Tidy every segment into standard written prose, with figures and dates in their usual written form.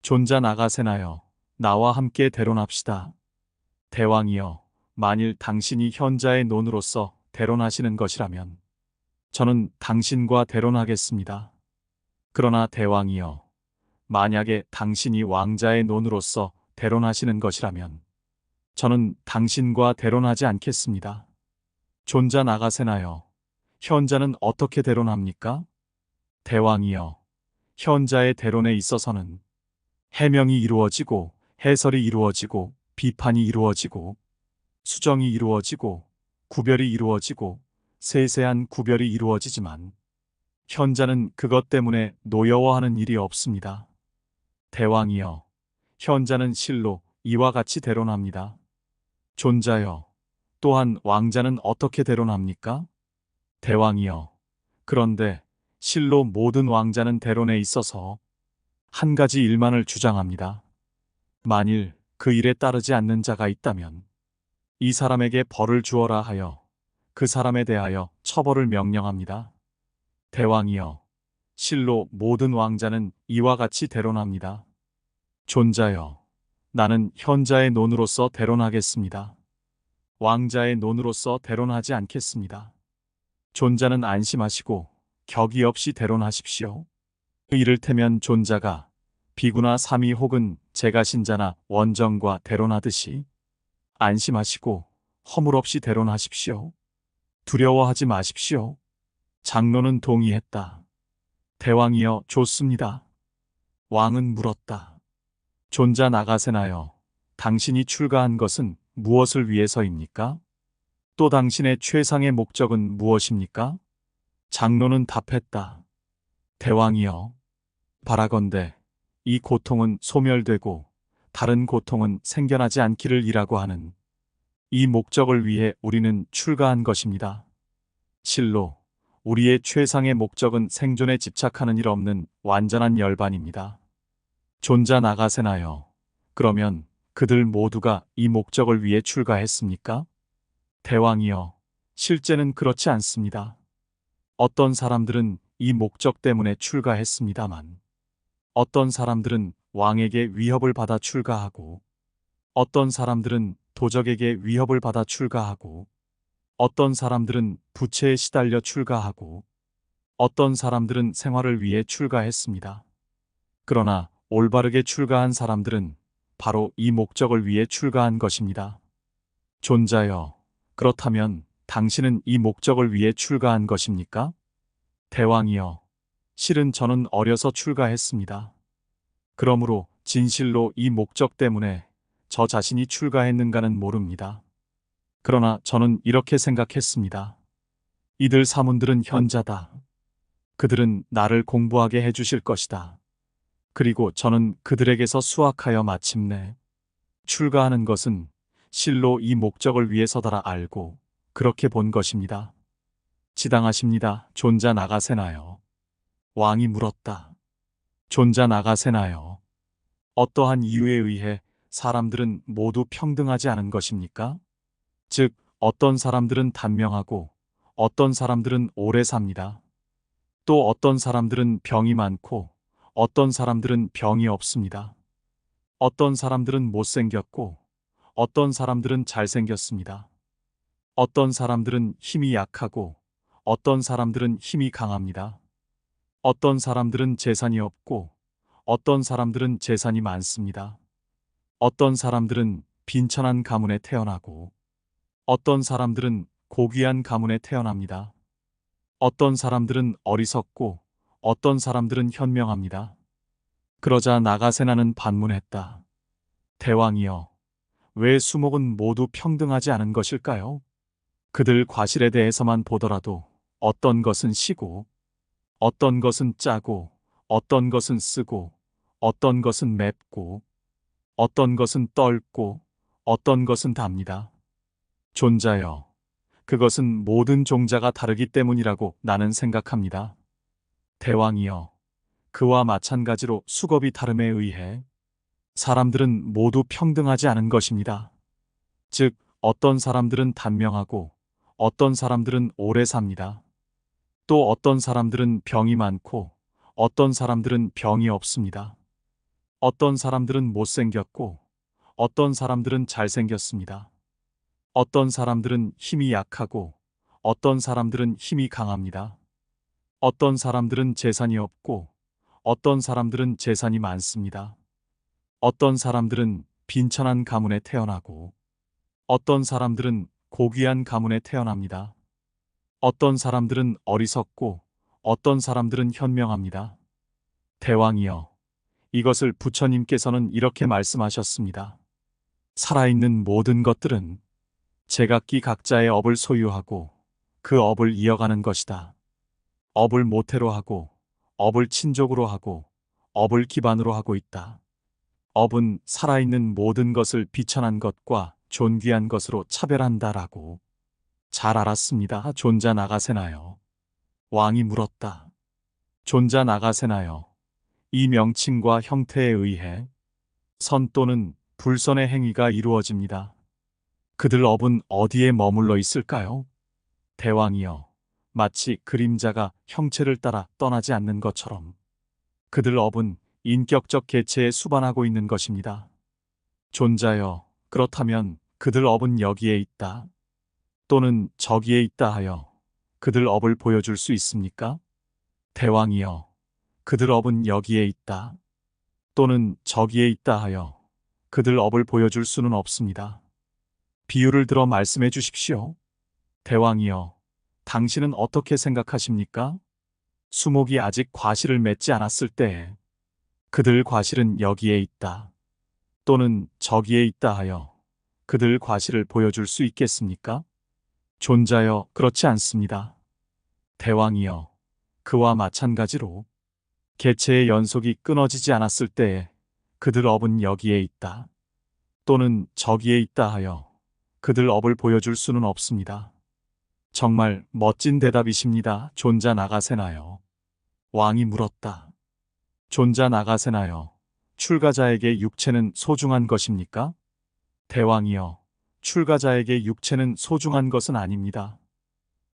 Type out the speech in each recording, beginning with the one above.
존자 나가세나여 나와 함께 대론합시다. 대왕이여, 만일 당신이 현자의 논으로서 대론하시는 것이라면 저는 당신과 대론하겠습니다. 그러나 대왕이여, 만약에 당신이 왕자의 논으로서 대론하시는 것이라면 저는 당신과 대론하지 않겠습니다. 존자 나가세나여, 현자는 어떻게 대론합니까? 대왕이여, 현자의 대론에 있어서는 해명이 이루어지고 해설이 이루어지고 비판이 이루어지고 수정이 이루어지고 구별이 이루어지고 세세한 구별이 이루어지지만 현자는 그것 때문에 노여워하는 일이 없습니다. 대왕이여, 현자는 실로 이와 같이 대론합니다. 존자여, 또한 왕자는 어떻게 대론합니까? 대왕이여, 그런데 실로 모든 왕자는 대론에 있어서 한 가지 일만을 주장합니다. 만일 그 일에 따르지 않는 자가 있다면 이 사람에게 벌을 주어라 하여 그 사람에 대하여 처벌을 명령합니다. 대왕이여, 실로 모든 왕자는 이와 같이 대론합니다. 존자여, 나는 현자의 논으로서 대론하겠습니다. 왕자의 논으로서 대론하지 않겠습니다. 존자는 안심하시고 격의 없이 대론하십시오. 이를테면 존자가 비구나 삼위 혹은 제가신자나 원정과 대론하듯이 안심하시고 허물 없이 대론하십시오. 두려워하지 마십시오. 장로는 동의했다. 대왕이여, 좋습니다. 왕은 물었다. 존자 나가세나여, 당신이 출가한 것은 무엇을 위해서입니까? 또 당신의 최상의 목적은 무엇입니까? 장로는 답했다. 대왕이여, 바라건대 이 고통은 소멸되고 다른 고통은 생겨나지 않기를 이라고 하는 이 목적을 위해 우리는 출가한 것입니다. 실로 우리의 최상의 목적은 생존에 집착하는 일 없는 완전한 열반입니다. 존자 나가세나여, 그러면 그들 모두가 이 목적을 위해 출가했습니까? 대왕이여, 실제는 그렇지 않습니다. 어떤 사람들은 이 목적 때문에 출가했습니다만 어떤 사람들은 왕에게 위협을 받아 출가하고 어떤 사람들은 도적에게 위협을 받아 출가하고 어떤 사람들은 부채에 시달려 출가하고 어떤 사람들은 생활을 위해 출가했습니다. 그러나 올바르게 출가한 사람들은 바로 이 목적을 위해 출가한 것입니다. 존자여, 그렇다면 당신은 이 목적을 위해 출가한 것입니까? 대왕이여, 실은 저는 어려서 출가했습니다. 그러므로 진실로 이 목적 때문에 저 자신이 출가했는가는 모릅니다. 그러나 저는 이렇게 생각했습니다. 이들 사문들은 현자다. 그들은 나를 공부하게 해주실 것이다. 그리고 저는 그들에게서 수학하여 마침내 출가하는 것은 실로 이 목적을 위해서더라 알고 그렇게 본 것입니다. 지당하십니다. 존자 나가세나요? 왕이 물었다. 존자 나가세나요? 어떠한 이유에 의해 사람들은 모두 평등하지 않은 것입니까? 즉, 어떤 사람들은 단명하고 어떤 사람들은 오래 삽니다. 또 어떤 사람들은 병이 많고 어떤 사람들은 병이 없습니다. 어떤 사람들은 못생겼고 어떤 사람들은 잘생겼습니다. 어떤 사람들은 힘이 약하고 어떤 사람들은 힘이 강합니다. 어떤 사람들은 재산이 없고 어떤 사람들은 재산이 많습니다. 어떤 사람들은 빈천한 가문에 태어나고 어떤 사람들은 고귀한 가문에 태어납니다. 어떤 사람들은 어리석고 어떤 사람들은 현명합니다. 그러자 나가세나는 반문했다. 대왕이여, 왜 수목은 모두 평등하지 않은 것일까요? 그들 과실에 대해서만 보더라도 어떤 것은 시고 어떤 것은 짜고 어떤 것은 쓰고 어떤 것은 맵고 어떤 것은 떫고 어떤 것은 답니다. 존자여, 그것은 모든 종자가 다르기 때문이라고 나는 생각합니다. 대왕이여, 그와 마찬가지로 수급이 다름에 의해 사람들은 모두 평등하지 않은 것입니다. 즉, 어떤 사람들은 단명하고 어떤 사람들은 오래 삽니다. 또 어떤 사람들은 병이 많고 어떤 사람들은 병이 없습니다. 어떤 사람들은 못생겼고, 어떤 사람들은 잘생겼습니다. 어떤 사람들은 힘이 약하고, 어떤 사람들은 힘이 강합니다. 어떤 사람들은 재산이 없고, 어떤 사람들은 재산이 많습니다. 어떤 사람들은 빈천한 가문에 태어나고, 어떤 사람들은 고귀한 가문에 태어납니다. 어떤 사람들은 어리석고, 어떤 사람들은 현명합니다. 대왕이여, 이것을 부처님께서는 이렇게 말씀하셨습니다. 살아있는 모든 것들은 제각기 각자의 업을 소유하고 그 업을 이어가는 것이다. 업을 모태로 하고, 업을 친족으로 하고, 업을 기반으로 하고 있다. 업은 살아있는 모든 것을 비천한 것과 존귀한 것으로 차별한다라고. 잘 알았습니다. 존자 나가세나요? 왕이 물었다. 존자 나가세나요? 이 명칭과 형태에 의해 선 또는 불선의 행위가 이루어집니다. 그들 업은 어디에 머물러 있을까요? 대왕이여, 마치 그림자가 형체를 따라 떠나지 않는 것처럼 그들 업은 인격적 개체에 수반하고 있는 것입니다. 존자여, 그렇다면 그들 업은 여기에 있다 또는 저기에 있다 하여 그들 업을 보여줄 수 있습니까? 대왕이여, 그들 업은 여기에 있다 또는 저기에 있다 하여 그들 업을 보여줄 수는 없습니다. 비유를 들어 말씀해 주십시오. 대왕이여, 당신은 어떻게 생각하십니까? 수목이 아직 과실을 맺지 않았을 때에 그들 과실은 여기에 있다 또는 저기에 있다 하여 그들 과실을 보여줄 수 있겠습니까? 존자여, 그렇지 않습니다. 대왕이여, 그와 마찬가지로 개체의 연속이 끊어지지 않았을 때에 그들 업은 여기에 있다 또는 저기에 있다 하여 그들 업을 보여줄 수는 없습니다. 정말 멋진 대답이십니다. 존자 나가세나요? 왕이 물었다. 존자 나가세나요? 출가자에게 육체는 소중한 것입니까? 대왕이여, 출가자에게 육체는 소중한 것은 아닙니다.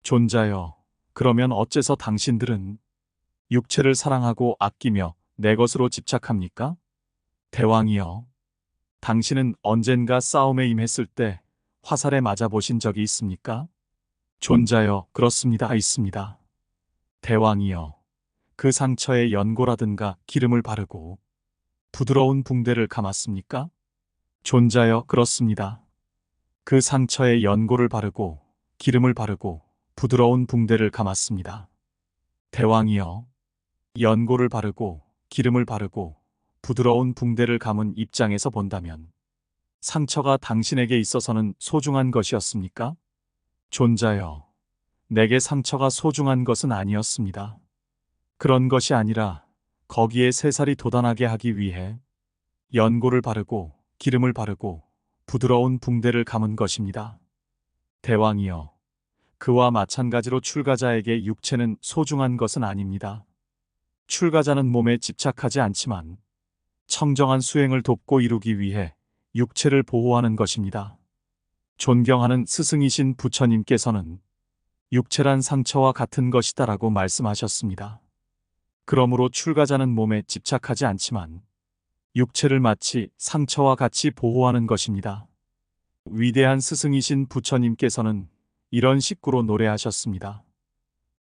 존자여, 그러면 어째서 당신들은 육체를 사랑하고 아끼며 내 것으로 집착합니까? 대왕이여, 당신은 언젠가 싸움에 임했을 때 화살에 맞아 보신 적이 있습니까? 존자여, 그렇습니다. 있습니다. 대왕이여, 그 상처에 연고라든가 기름을 바르고 부드러운 붕대를 감았습니까? 존자여, 그렇습니다. 그 상처에 연고를 바르고 기름을 바르고 부드러운 붕대를 감았습니다. 대왕이여, 연고를 바르고 기름을 바르고 부드러운 붕대를 감은 입장에서 본다면 상처가 당신에게 있어서는 소중한 것이었습니까? 존자여, 내게 상처가 소중한 것은 아니었습니다. 그런 것이 아니라 거기에 새살이 돋아나게 하기 위해 연고를 바르고 기름을 바르고 부드러운 붕대를 감은 것입니다. 대왕이여, 그와 마찬가지로 출가자에게 육체는 소중한 것은 아닙니다. 출가자는 몸에 집착하지 않지만 청정한 수행을 돕고 이루기 위해 육체를 보호하는 것입니다. 존경하는 스승이신 부처님께서는 육체란 상처와 같은 것이다라고 말씀하셨습니다. 그러므로 출가자는 몸에 집착하지 않지만 육체를 마치 상처와 같이 보호하는 것입니다. 위대한 스승이신 부처님께서는 이런 식구로 노래하셨습니다.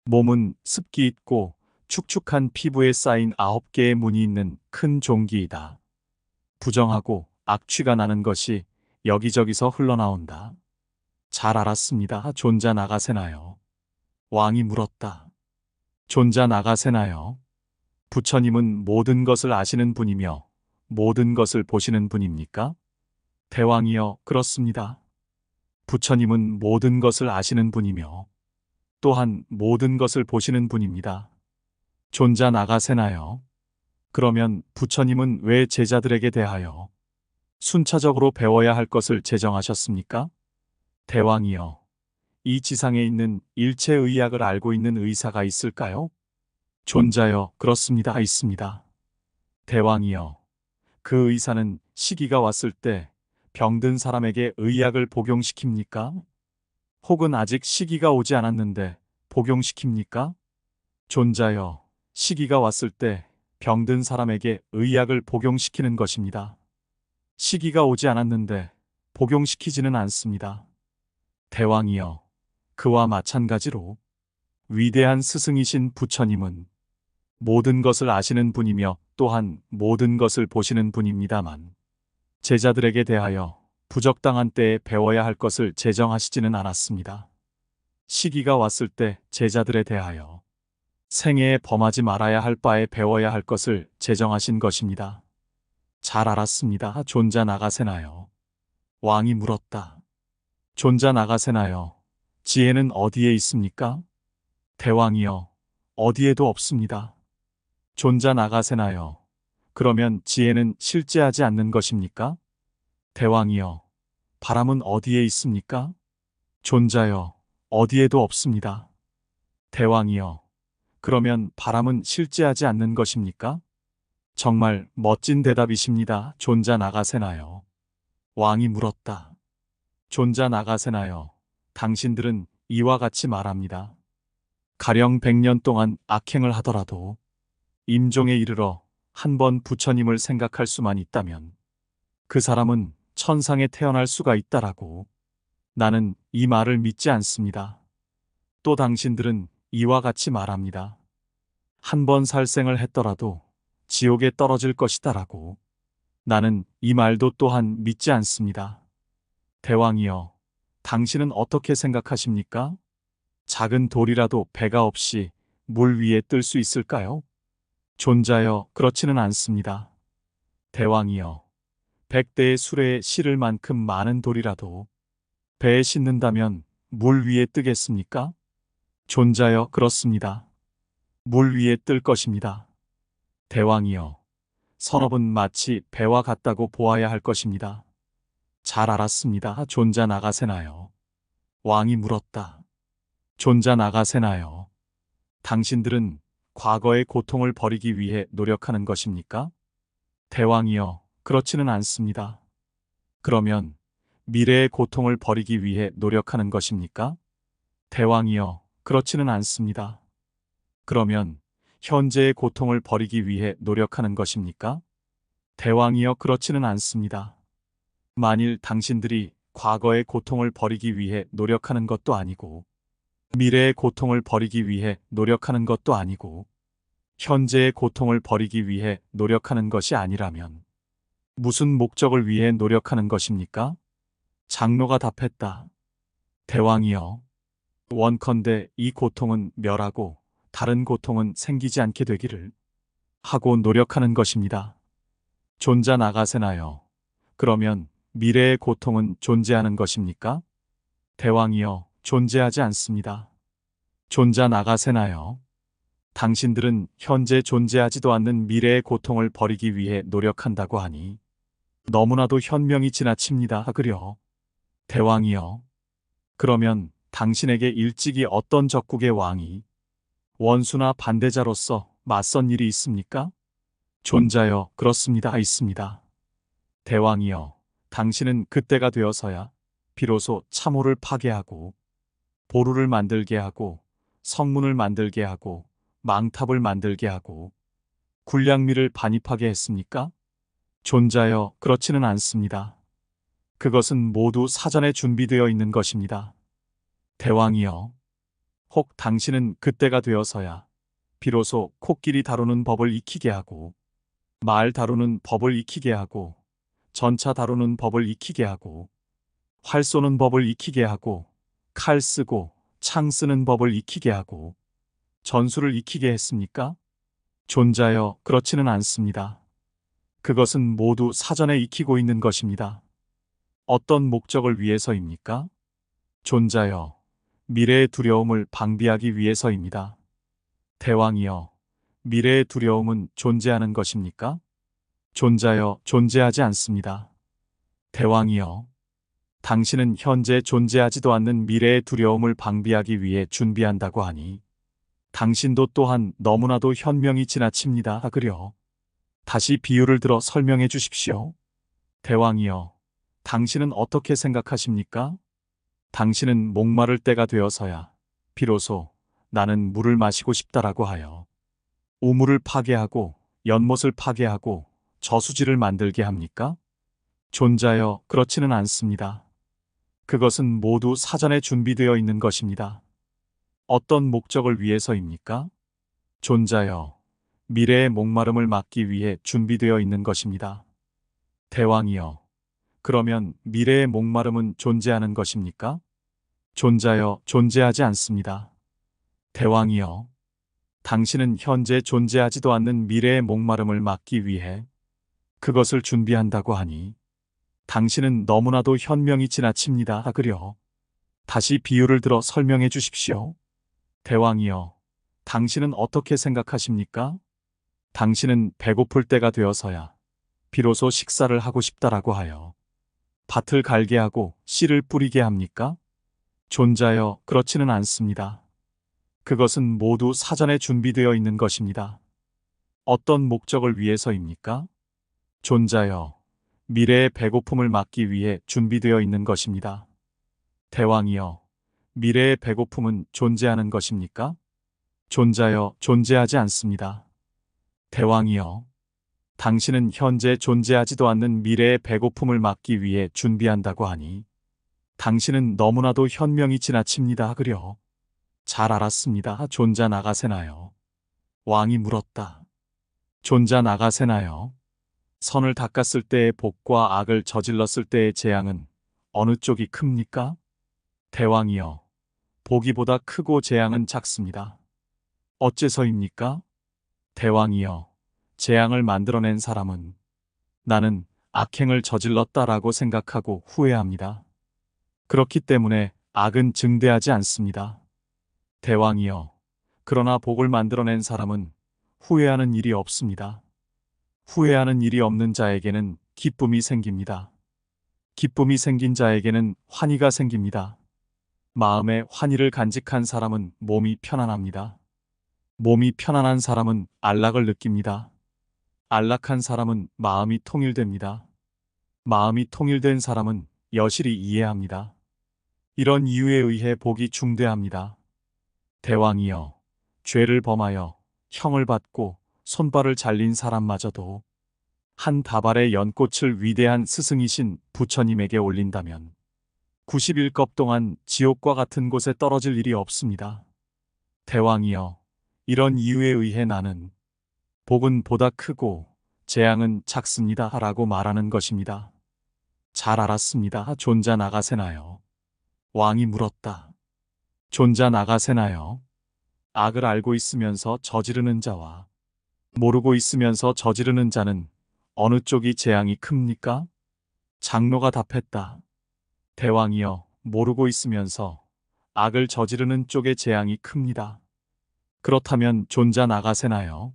몸은 습기 있고 축축한 피부에 쌓인 9개의 문이 있는 큰 종기이다. 부정하고 악취가 나는 것이 여기저기서 흘러나온다. 잘 알았습니다. 존자 나가세나요? 왕이 물었다. 존자 나가세나요? 부처님은 모든 것을 아시는 분이며 모든 것을 보시는 분입니까? 대왕이여, 그렇습니다. 부처님은 모든 것을 아시는 분이며 또한 모든 것을 보시는 분입니다. 존자 나가세나요? 그러면 부처님은 왜 제자들에게 대하여 순차적으로 배워야 할 것을 제정하셨습니까? 대왕이여, 이 지상에 있는 일체 의학을 알고 있는 의사가 있을까요? 존자여, 그렇습니다. 있습니다. 대왕이여, 그 의사는 시기가 왔을 때 병든 사람에게 의약을 복용시킵니까? 혹은 아직 시기가 오지 않았는데 복용시킵니까? 존자여, 시기가 왔을 때 병든 사람에게 의약을 복용시키는 것입니다. 시기가 오지 않았는데 복용시키지는 않습니다. 대왕이여, 그와 마찬가지로 위대한 스승이신 부처님은 모든 것을 아시는 분이며 또한 모든 것을 보시는 분입니다만 제자들에게 대하여 부적당한 때에 배워야 할 것을 제정하시지는 않았습니다. 시기가 왔을 때 제자들에 대하여 생애에 범하지 말아야 할 바에 배워야 할 것을 제정하신 것입니다. 잘 알았습니다. 존자 나가세나요? 왕이 물었다. 존자 나가세나요? 지혜는 어디에 있습니까? 대왕이여, 어디에도 없습니다. 존자 나가세나요? 그러면 지혜는 실제하지 않는 것입니까? 대왕이여, 바람은 어디에 있습니까? 존자여, 어디에도 없습니다. 대왕이여, 그러면 바람은 실제하지 않는 것입니까? 정말 멋진 대답이십니다. 존자 나가세나요? 왕이 물었다. 존자 나가세나요? 당신들은 이와 같이 말합니다. 가령 100년 동안 악행을 하더라도 임종에 이르러 한 번 부처님을 생각할 수만 있다면 그 사람은 천상에 태어날 수가 있다라고. 나는 이 말을 믿지 않습니다. 또 당신들은 이와 같이 말합니다. 한 번 살생을 했더라도 지옥에 떨어질 것이다라고. 나는 이 말도 또한 믿지 않습니다. 대왕이여, 당신은 어떻게 생각하십니까? 작은 돌이라도 배가 없이 물 위에 뜰 수 있을까요? 존자여, 그렇지는 않습니다. 대왕이여, 100대의 수레에 실을 만큼 많은 돌이라도 배에 싣는다면 물 위에 뜨겠습니까? 존자여, 그렇습니다. 물 위에 뜰 것입니다. 대왕이여, 선업은 마치 배와 같다고 보아야 할 것입니다. 잘 알았습니다. 존자 나가세나요? 왕이 물었다. 존자 나가세나요? 당신들은 과거의 고통을 버리기 위해 노력하는 것입니까? 대왕이여, 그렇지는 않습니다. 그러면 미래의 고통을 버리기 위해 노력하는 것입니까? 대왕이여, 그렇지는 않습니다. 그러면 현재의 고통을 버리기 위해 노력하는 것입니까? 대왕이여, 그렇지는 않습니다. 만일 당신들이 과거의 고통을 버리기 위해 노력하는 것도 아니고 미래의 고통을 버리기 위해 노력하는 것도 아니고 현재의 고통을 버리기 위해 노력하는 것이 아니라면 무슨 목적을 위해 노력하는 것입니까? 장로가 답했다. 대왕이여, 원컨대 이 고통은 멸하고 다른 고통은 생기지 않게 되기를 하고 노력하는 것입니다. 존자 나가세나요? 그러면 미래의 고통은 존재하는 것입니까? 대왕이여, 존재하지 않습니다. 존자 나가세나요? 당신들은 현재 존재하지도 않는 미래의 고통을 버리기 위해 노력한다고 하니 너무나도 현명이 지나칩니다. 그려. 대왕이여, 그러면 당신에게 일찍이 어떤 적국의 왕이 원수나 반대자로서 맞선 일이 있습니까? 존자여, 그렇습니다. 있습니다. 대왕이여, 당신은 그때가 되어서야 비로소 참호를 파괴하고 보루를 만들게 하고 성문을 만들게 하고 망탑을 만들게 하고 군량미를 반입하게 했습니까? 존자여, 그렇지는 않습니다. 그것은 모두 사전에 준비되어 있는 것입니다. 대왕이여, 혹 당신은 그때가 되어서야 비로소 코끼리 다루는 법을 익히게 하고 말 다루는 법을 익히게 하고 전차 다루는 법을 익히게 하고 활 쏘는 법을 익히게 하고 칼 쓰고 창 쓰는 법을 익히게 하고 전술을 익히게 했습니까? 존자여, 그렇지는 않습니다. 그것은 모두 사전에 익히고 있는 것입니다. 어떤 목적을 위해서입니까? 존자여, 미래의 두려움을 방비하기 위해서입니다. 대왕이여, 미래의 두려움은 존재하는 것입니까? 존자여, 존재하지 않습니다. 대왕이여, 당신은 현재 존재하지도 않는 미래의 두려움을 방비하기 위해 준비한다고 하니 당신도 또한 너무나도 현명이 지나칩니다. 그려. 다시 비유를 들어 설명해 주십시오. 대왕이여, 당신은 어떻게 생각하십니까? 당신은 목마를 때가 되어서야 비로소 나는 물을 마시고 싶다라고 하여 우물을 파괴하고 연못을 파괴하고 저수지를 만들게 합니까? 존자여, 그렇지는 않습니다. 그것은 모두 사전에 준비되어 있는 것입니다. 어떤 목적을 위해서입니까? 존자여, 미래의 목마름을 막기 위해 준비되어 있는 것입니다. 대왕이여, 그러면 미래의 목마름은 존재하는 것입니까? 존자여, 존재하지 않습니다. 대왕이여, 당신은 현재 존재하지도 않는 미래의 목마름을 막기 위해 그것을 준비한다고 하니 당신은 너무나도 현명이 지나칩니다. 그려 다시 비유를 들어 설명해 주십시오. 대왕이여, 당신은 어떻게 생각하십니까? 당신은 배고플 때가 되어서야 비로소 식사를 하고 싶다라고 하여 밭을 갈게 하고 씨를 뿌리게 합니까? 존자여, 그렇지는 않습니다. 그것은 모두 사전에 준비되어 있는 것입니다. 어떤 목적을 위해서입니까? 존자여, 미래의 배고픔을 막기 위해 준비되어 있는 것입니다. 대왕이여, 미래의 배고픔은 존재하는 것입니까? 존자여, 존재하지 않습니다. 대왕이여, 당신은 현재 존재하지도 않는 미래의 배고픔을 막기 위해 준비한다고 하니 당신은 너무나도 현명이 지나칩니다. 그려 잘 알았습니다. 존자 나가세나요? 왕이 물었다. 존자 나가세나요? 선을 닦았을 때의 복과 악을 저질렀을 때의 재앙은 어느 쪽이 큽니까? 대왕이여, 보기보다 크고 재앙은 작습니다. 어째서입니까? 대왕이여, 재앙을 만들어낸 사람은 나는 악행을 저질렀다라고 생각하고 후회합니다. 그렇기 때문에 악은 증대하지 않습니다. 대왕이여, 그러나 복을 만들어낸 사람은 후회하는 일이 없습니다. 후회하는 일이 없는 자에게는 기쁨이 생깁니다. 기쁨이 생긴 자에게는 환희가 생깁니다. 마음에 환희를 간직한 사람은 몸이 편안합니다. 몸이 편안한 사람은 안락을 느낍니다. 안락한 사람은 마음이 통일됩니다. 마음이 통일된 사람은 여실히 이해합니다. 이런 이유에 의해 복이 중대합니다. 대왕이여, 죄를 범하여 형을 받고 손발을 잘린 사람마저도 한 다발의 연꽃을 위대한 스승이신 부처님에게 올린다면 90일겁 동안 지옥과 같은 곳에 떨어질 일이 없습니다. 대왕이여, 이런 이유에 의해 나는 복은 보다 크고 재앙은 작습니다. 라고 말하는 것입니다. 잘 알았습니다. 존자 나가세나요? 왕이 물었다. 존자 나가세나요? 악을 알고 있으면서 저지르는 자와 모르고 있으면서 저지르는 자는 어느 쪽이 재앙이 큽니까? 장로가 답했다. 대왕이여, 모르고 있으면서 악을 저지르는 쪽의 재앙이 큽니다. 그렇다면 존자 나가세나요?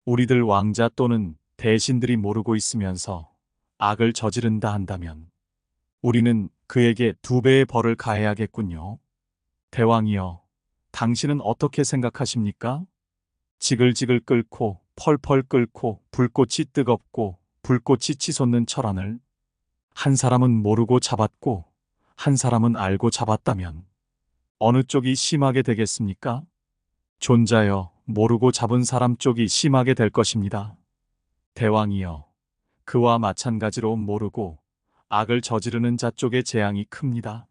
우리들 왕자 또는 대신들이 모르고 있으면서 악을 저지른다 한다면 우리는 그에게 2배의 벌을 가해야겠군요. 대왕이여, 당신은 어떻게 생각하십니까? 지글지글 끓고 펄펄 끓고 불꽃이 뜨겁고 불꽃이 치솟는 철안을 한 사람은 모르고 잡았고 한 사람은 알고 잡았다면 어느 쪽이 심하게 되겠습니까? 존자여, 모르고 잡은 사람 쪽이 심하게 될 것입니다. 대왕이여, 그와 마찬가지로 모르고 악을 저지르는 자 쪽의 재앙이 큽니다.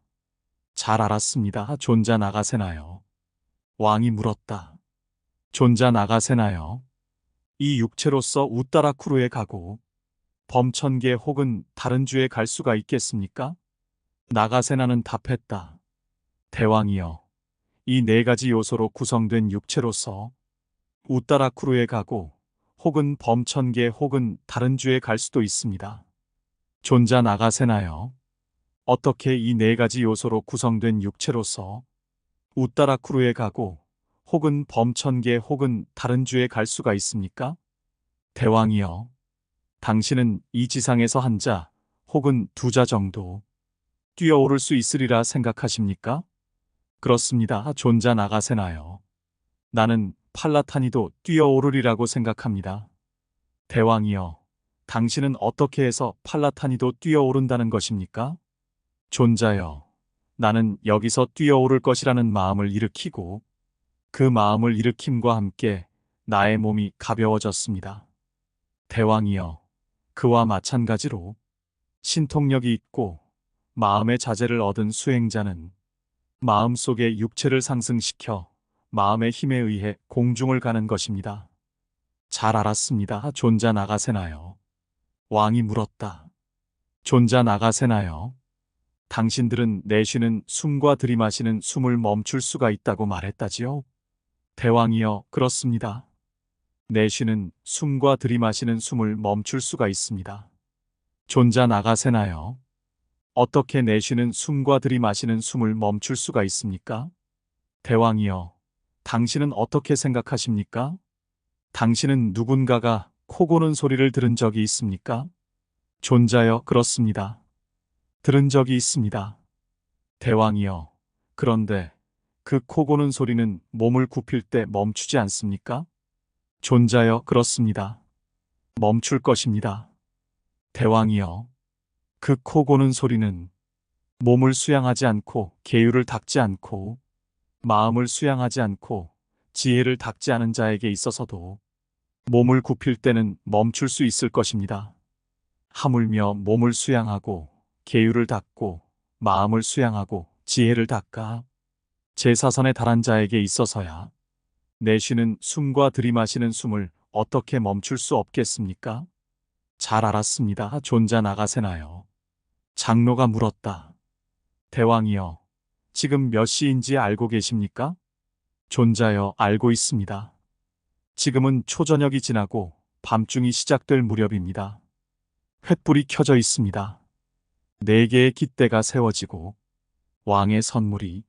잘 알았습니다. 존자 나가세나요? 왕이 물었다. 존자 나가세나요? 이 육체로서 우따라쿠르에 가고 범천계 혹은 다른 주에 갈 수가 있겠습니까? 나가세나는 답했다. 대왕이여, 이 4가지 요소로 구성된 육체로서 우따라쿠르에 가고 혹은 범천계 혹은 다른 주에 갈 수도 있습니다. 존자 나가세나요? 어떻게 이 4가지 요소로 구성된 육체로서 우따라쿠르에 가고 혹은 범천계 혹은 다른 주에 갈 수가 있습니까? 대왕이여, 당신은 이 지상에서 한 자 혹은 2자 정도 뛰어오를 수 있으리라 생각하십니까? 그렇습니다. 존자 나가세나요? 나는 팔라타니도 뛰어오르리라고 생각합니다. 대왕이여, 당신은 어떻게 해서 팔라타니도 뛰어오른다는 것입니까? 존자여, 나는 여기서 뛰어오를 것이라는 마음을 일으키고 그 마음을 일으킴과 함께 나의 몸이 가벼워졌습니다. 대왕이여, 그와 마찬가지로 신통력이 있고 마음의 자재를 얻은 수행자는 마음속의 육체를 상승시켜 마음의 힘에 의해 공중을 가는 것입니다. 잘 알았습니다. 존자 나가세나요? 왕이 물었다. 존자 나가세나요? 당신들은 내쉬는 숨과 들이마시는 숨을 멈출 수가 있다고 말했다지요? 대왕이여, 그렇습니다. 내쉬는 숨과 들이마시는 숨을 멈출 수가 있습니다. 존자 나가세나요? 어떻게 내쉬는 숨과 들이마시는 숨을 멈출 수가 있습니까? 대왕이여, 당신은 어떻게 생각하십니까? 당신은 누군가가 코 고는 소리를 들은 적이 있습니까? 존자여, 그렇습니다. 들은 적이 있습니다. 대왕이여, 그런데 그 코 고는 소리는 몸을 굽힐 때 멈추지 않습니까? 존자여, 그렇습니다. 멈출 것입니다. 대왕이여, 그 코 고는 소리는 몸을 수양하지 않고 계율을 닦지 않고 마음을 수양하지 않고 지혜를 닦지 않은 자에게 있어서도 몸을 굽힐 때는 멈출 수 있을 것입니다. 하물며 몸을 수양하고 계율을 닦고 마음을 수양하고 지혜를 닦아 제사선에 달한 자에게 있어서야 내쉬는 숨과 들이마시는 숨을 어떻게 멈출 수 없겠습니까? 잘 알았습니다. 존자 나가세나요? 장로가 물었다. 대왕이여, 지금 몇 시인지 알고 계십니까? 존자여, 알고 있습니다. 지금은 초저녁이 지나고 밤중이 시작될 무렵입니다. 횃불이 켜져 있습니다. 4개의 깃대가 세워지고 왕의 선물이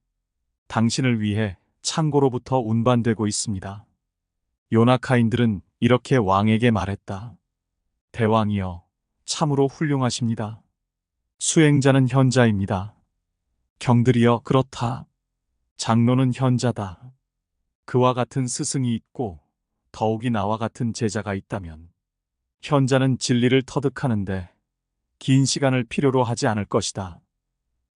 당신을 위해 창고로부터 운반되고 있습니다. 요나카인들은 이렇게 왕에게 말했다. 대왕이여, 참으로 훌륭하십니다. 수행자는 현자입니다. 경들이여, 그렇다. 장로는 현자다. 그와 같은 스승이 있고 더욱이 나와 같은 제자가 있다면 현자는 진리를 터득하는데 긴 시간을 필요로 하지 않을 것이다.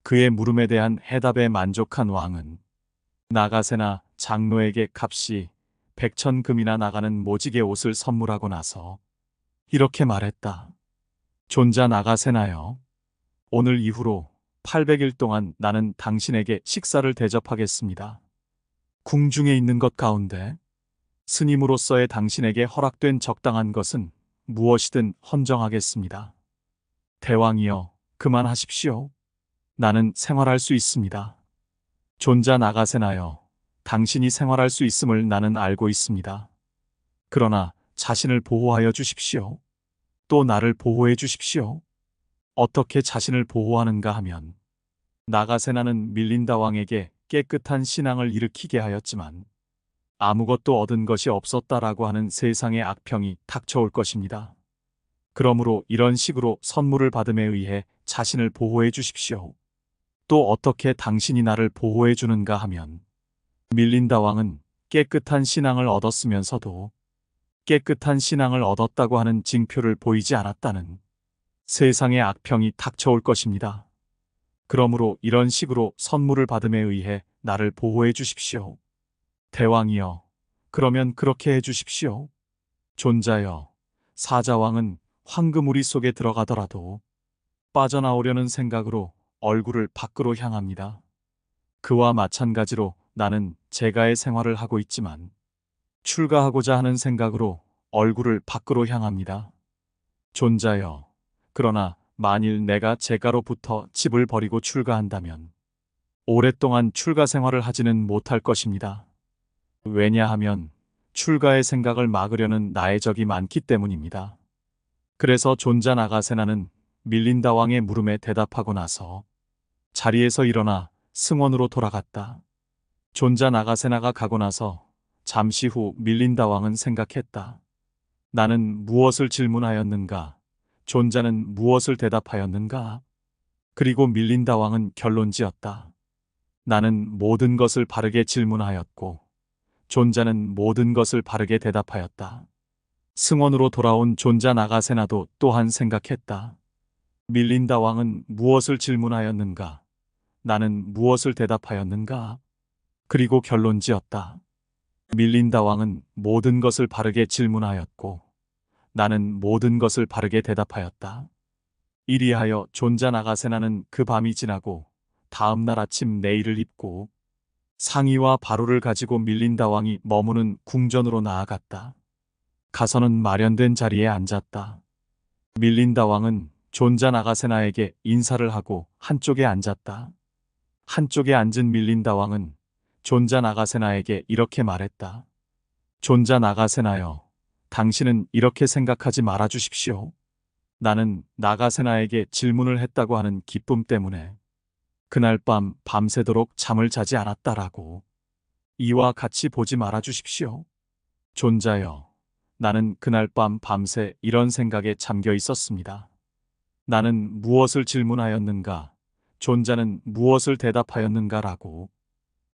그의 물음에 대한 해답에 만족한 왕은 나가세나 장로에게 값이 100,000금이나 나가는 모직의 옷을 선물하고 나서 이렇게 말했다. 존자 나가세나요? 오늘 이후로 800일 동안 나는 당신에게 식사를 대접하겠습니다. 궁중에 있는 것 가운데 스님으로서의 당신에게 허락된 적당한 것은 무엇이든 헌정하겠습니다. 대왕이여, 그만하십시오. 나는 생활할 수 있습니다. 존자 나가세나요? 당신이 생활할 수 있음을 나는 알고 있습니다. 그러나 자신을 보호하여 주십시오. 또 나를 보호해 주십시오. 어떻게 자신을 보호하는가 하면 나가세나는 밀린다 왕에게 깨끗한 신앙을 일으키게 하였지만 아무것도 얻은 것이 없었다라고 하는 세상의 악평이 닥쳐올 것입니다. 그러므로 이런 식으로 선물을 받음에 의해 자신을 보호해 주십시오. 또 어떻게 당신이 나를 보호해 주는가 하면 밀린다 왕은 깨끗한 신앙을 얻었으면서도 깨끗한 신앙을 얻었다고 하는 징표를 보이지 않았다는 세상의 악평이 닥쳐올 것입니다. 그러므로 이런 식으로 선물을 받음에 의해 나를 보호해 주십시오. 대왕이여, 그러면 그렇게 해 주십시오. 존자여, 사자왕은 황금우리 속에 들어가더라도 빠져나오려는 생각으로 얼굴을 밖으로 향합니다. 그와 마찬가지로 나는 제가의 생활을 하고 있지만 출가하고자 하는 생각으로 얼굴을 밖으로 향합니다. 존자여, 그러나 만일 내가 제가로부터 집을 버리고 출가한다면 오랫동안 출가 생활을 하지는 못할 것입니다. 왜냐하면 출가의 생각을 막으려는 나의 적이 많기 때문입니다. 그래서 존자 나가세나는 밀린다 왕의 물음에 대답하고 나서 자리에서 일어나 승원으로 돌아갔다. 존자 나가세나가 가고 나서 잠시 후 밀린다 왕은 생각했다. 나는 무엇을 질문하였는가? 존자는 무엇을 대답하였는가? 그리고 밀린다 왕은 결론지었다. 나는 모든 것을 바르게 질문하였고 존자는 모든 것을 바르게 대답하였다. 승원으로 돌아온 존자 나가세나도 또한 생각했다. 밀린다 왕은 무엇을 질문하였는가? 나는 무엇을 대답하였는가? 그리고 결론지었다. 밀린다 왕은 모든 것을 바르게 질문하였고 나는 모든 것을 바르게 대답하였다. 이리하여 존자 나가세나는 그 밤이 지나고 다음 날 아침 내일을 입고 상의와 바로를 가지고 밀린다 왕이 머무는 궁전으로 나아갔다. 가서는 마련된 자리에 앉았다. 밀린다 왕은 존자 나가세나에게 인사를 하고 한쪽에 앉았다. 한쪽에 앉은 밀린다 왕은 존자 나가세나에게 이렇게 말했다. 존자 나가세나여, 당신은 이렇게 생각하지 말아 주십시오. 나는 나가세나에게 질문을 했다고 하는 기쁨 때문에 그날 밤 밤새도록 잠을 자지 않았다라고. 이와 같이 보지 말아 주십시오. 존자여, 나는 그날 밤 밤새 이런 생각에 잠겨 있었습니다. 나는 무엇을 질문하였는가? 존자는 무엇을 대답하였는가라고.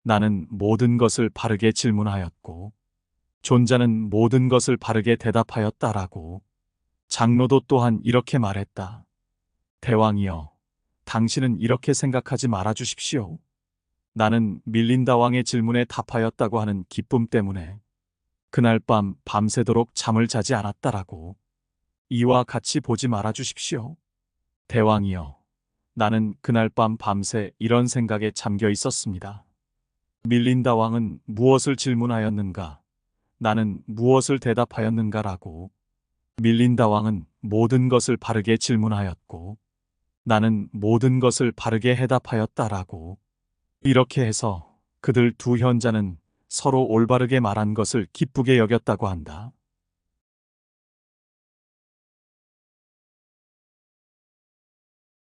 나는 모든 것을 바르게 질문하였고, 존자는 모든 것을 바르게 대답하였다라고. 장로도 또한 이렇게 말했다. 대왕이여, 당신은 이렇게 생각하지 말아 주십시오. 나는 밀린다 왕의 질문에 답하였다고 하는 기쁨 때문에 그날 밤 밤새도록 잠을 자지 않았다라고. 이와 같이 보지 말아 주십시오. 대왕이여, 나는 그날 밤 밤새 이런 생각에 잠겨 있었습니다. 밀린다 왕은 무엇을 질문하였는가? 나는 무엇을 대답하였는가라고. 밀린다 왕은 모든 것을 바르게 질문하였고, 나는 모든 것을 바르게 해답하였다라고. 이렇게 해서 그들 두 현자는 서로 올바르게 말한 것을 기쁘게 여겼다고 한다.